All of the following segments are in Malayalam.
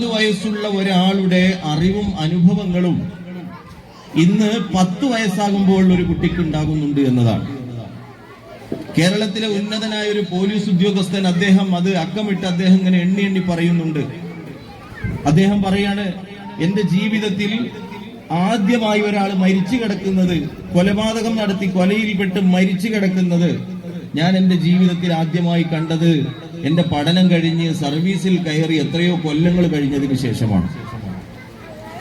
വയസ്സുള്ള ഒരാളുടെ അറിവും അനുഭവങ്ങളും ഇന്ന് 10 വയസ്സാകുമ്പോൾ ഒരു കുട്ടിക്ക് ഉണ്ടാകുന്നുണ്ട് എന്നതാണ്. കേരളത്തിലെ ഉന്നതനായ ഒരു പോലീസ് ഉദ്യോഗസ്ഥൻ അദ്ദേഹം അത് അക്കമിട്ട് അദ്ദേഹം ഇങ്ങനെ എണ്ണി എണ്ണി പറയുന്നുണ്ട്. അദ്ദേഹം പറയാണ്, എന്റെ ജീവിതത്തിൽ ആദ്യമായി ഒരാൾ മരിച്ചു കിടക്കുന്നത്, കൊലപാതകം നടത്തി കൊലയിൽപ്പെട്ട് മരിച്ചു കിടക്കുന്നത് ഞാൻ എന്റെ ജീവിതത്തിൽ ആദ്യമായി കണ്ടത് എന്റെ പഠനം കഴിഞ്ഞ് സർവീസിൽ കയറി എത്രയോ കൊല്ലങ്ങൾ കഴിഞ്ഞതിന് ശേഷമാണ്.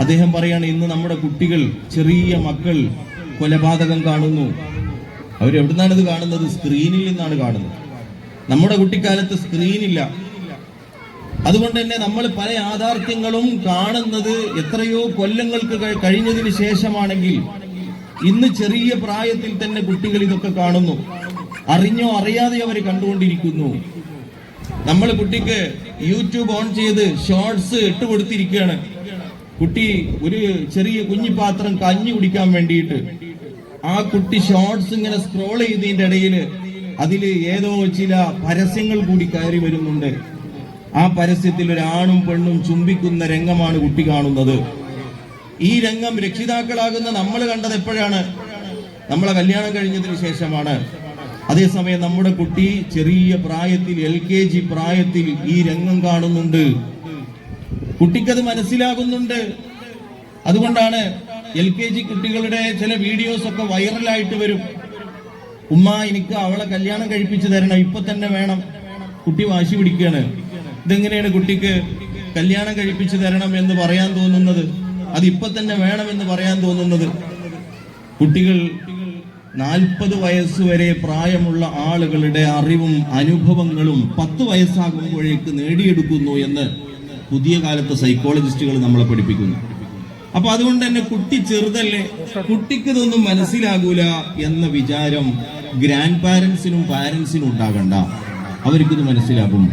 അദ്ദേഹം പറയാണ്, ഇന്ന് നമ്മുടെ കുട്ടികൾ, ചെറിയ മക്കൾ കൊലപാതകം കാണുന്നു. അവരെവിടുന്നാണ് ഇത് കാണുന്നത്? സ്ക്രീനിൽ നിന്നാണ് കാണുന്നത്. നമ്മുടെ കുട്ടിക്കാലത്ത് സ്ക്രീനില്ല. അതുകൊണ്ട് തന്നെ നമ്മൾ പല യാഥാർത്ഥ്യങ്ങളും കാണുന്നത് എത്രയോ കൊല്ലങ്ങൾക്ക് കഴിഞ്ഞതിന് ശേഷമാണെങ്കിൽ ഇന്ന് ചെറിയ പ്രായത്തിൽ തന്നെ കുട്ടികൾ ഇതൊക്കെ കാണുന്നു. അറിഞ്ഞോ അറിയാതെ അവർ കണ്ടുകൊണ്ടിരിക്കുന്നു. നമ്മൾ കുട്ടിക്ക് യൂട്യൂബ് ഓൺ ചെയ്ത് ഷോർട്സ് ഇട്ട് കൊടുത്തിരിക്കുകയാണ്. കുട്ടി ഒരു ചെറിയ കുഞ്ഞിപ്പാത്രം കഞ്ഞി കുടിക്കാൻ വേണ്ടിയിട്ട് ആ കുട്ടി ഷോർട്സ് ഇങ്ങനെ സ്ക്രോൾ ചെയ്തതിന്റെ ഇടയിൽ അതിൽ ഏതോ ചില പരസ്യങ്ങൾ കൂടി കയറി വരുന്നുണ്ട്. ആ പരസ്യത്തിൽ ഒരു ആണും പെണ്ണും ചുംബിക്കുന്ന രംഗമാണ് കുട്ടി കാണുന്നത്. ഈ രംഗം രക്ഷിതാക്കളാകുന്ന നമ്മൾ കണ്ടത് എപ്പോഴാണ്? നമ്മളെ കല്യാണം കഴിഞ്ഞതിന് ശേഷമാണ്. അതേസമയം നമ്മുടെ കുട്ടി ചെറിയ പ്രായത്തിൽ, LKG പ്രായത്തിൽ ഈ രംഗം കാണുന്നുണ്ട്. കുട്ടിക്കത് മനസ്സിലാകുന്നുണ്ട്. അതുകൊണ്ടാണ് LKG കുട്ടികളുടെ ചില വീഡിയോസ് ഒക്കെ വൈറലായിട്ട് വരും. ഉമ്മ, എനിക്ക് അവളെ കല്യാണം കഴിപ്പിച്ചു തരണം, ഇപ്പൊ തന്നെ വേണം. കുട്ടി വാശി പിടിക്കുകയാണ്. ഇതെങ്ങനെയാണ് കുട്ടിക്ക് കല്യാണം കഴിപ്പിച്ചു തരണം എന്ന് പറയാൻ തോന്നുന്നത്? അതിപ്പോ തന്നെ വേണമെന്ന് പറയാൻ തോന്നുന്നത്? കുട്ടികൾ 40 വയസ്സുവരെ പ്രായമുള്ള ആളുകളുടെ അറിവും അനുഭവങ്ങളും 10 വയസ്സാകുമ്പോഴേക്ക് നേടിയെടുക്കുന്നു എന്ന് പുതിയ കാലത്തെ സൈക്കോളജിസ്റ്റുകൾ നമ്മളെ പഠിപ്പിക്കുന്നു. അപ്പൊ അതുകൊണ്ട് തന്നെ കുട്ടി ചെറുതല്ലേ, കുട്ടിക്ക് ഇതൊന്നും മനസ്സിലാകൂല എന്ന വിചാരം ഗ്രാൻഡ് പാരന്റ്സിനും പാരന്റ്സിനും ഉണ്ടാകണ്ട. അവർക്കിത് മനസ്സിലാകും.